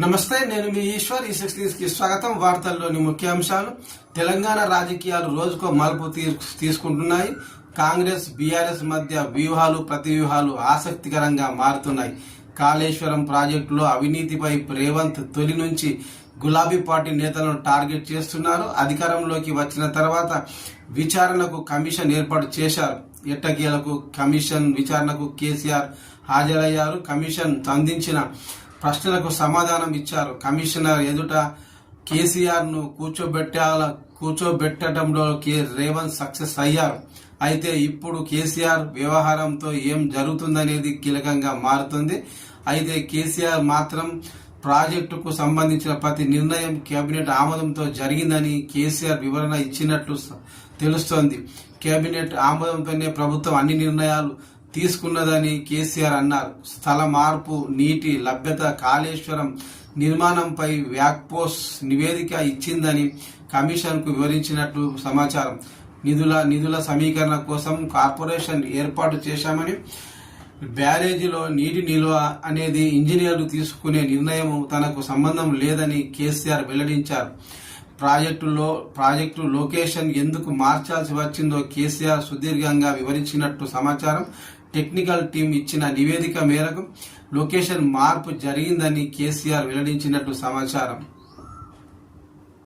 నమస్తే, నేను మీ ఈశ్వర్. ఈ 6 కి స్వాగతం. వార్తల్లోని ముఖ్యాంశాలు. తెలంగాణ రాజకీయాలు రోజుకో మలుపు తీసుకుంటున్నాయి. కాంగ్రెస్ బీఆర్ఎస్ మధ్య వ్యూహాలు ప్రతివ్యూహాలు ఆసక్తికరంగా మారుతున్నాయి. కాళేశ్వరం ప్రాజెక్టులో అవినీతిపై రేవంత్ తొలి నుంచి గులాబీ పార్టీ నేతలను టార్గెట్ చేస్తున్నారు. అధికారంలోకి వచ్చిన తర్వాత విచారణకు కమిషన్ ఏర్పాటు చేశారు. ఎట్టకేలకు కమిషన్ విచారణకు కేసీఆర్ హాజరయ్యారు. కమిషన్ అందించిన ప్రశ్నలకు సమాధానం ఇచ్చారు. కమిషనర్ ఎదుట కేసీఆర్ ను కూర్చోబెట్టడంలో రేవంత్ సక్సెస్ అయ్యారు. అయితే ఇప్పుడు కేసీఆర్ వ్యవహారంతో ఏం జరుగుతుందనేది కీలకంగా మారుతుంది. అయితే కేసీఆర్ మాత్రం ప్రాజెక్టుకు సంబంధించిన ప్రతి నిర్ణయం కేబినెట్ ఆమోదంతో జరిగిందని కేసీఆర్ వివరణ ఇచ్చినట్లు తెలుస్తోంది. కేబినెట్ ఆమోదంతోనే ప్రభుత్వం అన్ని నిర్ణయాలు తీసుకున్నదని కేసీఆర్ అన్నారు. స్థల మార్పు, నీటి లభ్యత, కాళేశ్వరం నిర్మాణంపై వ్యాక్పోస్ నివేదిక ఇచ్చిందని కమిషన్ కు వివరించినట్లు సమాచారం. నిధుల సమీకరణ కోసం కార్పొరేషన్ ఏర్పాటు చేశామని, బ్యారేజీలో నీటి నిల్వ అనేది ఇంజనీర్లు తీసుకునే నిర్ణయం తనకు సంబంధం లేదని కేసీఆర్ వెల్లడించారు. ప్రాజెక్టు లొకేషన్ ఎందుకు మార్చాల్సి వచ్చిందో కేసీఆర్ సుదీర్ఘంగా వివరించినట్టు సమాచారం. టెక్నికల్ టీం ఇచ్చిన నివేదిక మేరకు లొకేషన్ మార్పు జరిగిందని కేసీఆర్ వెల్లడించినట్టు సమాచారం.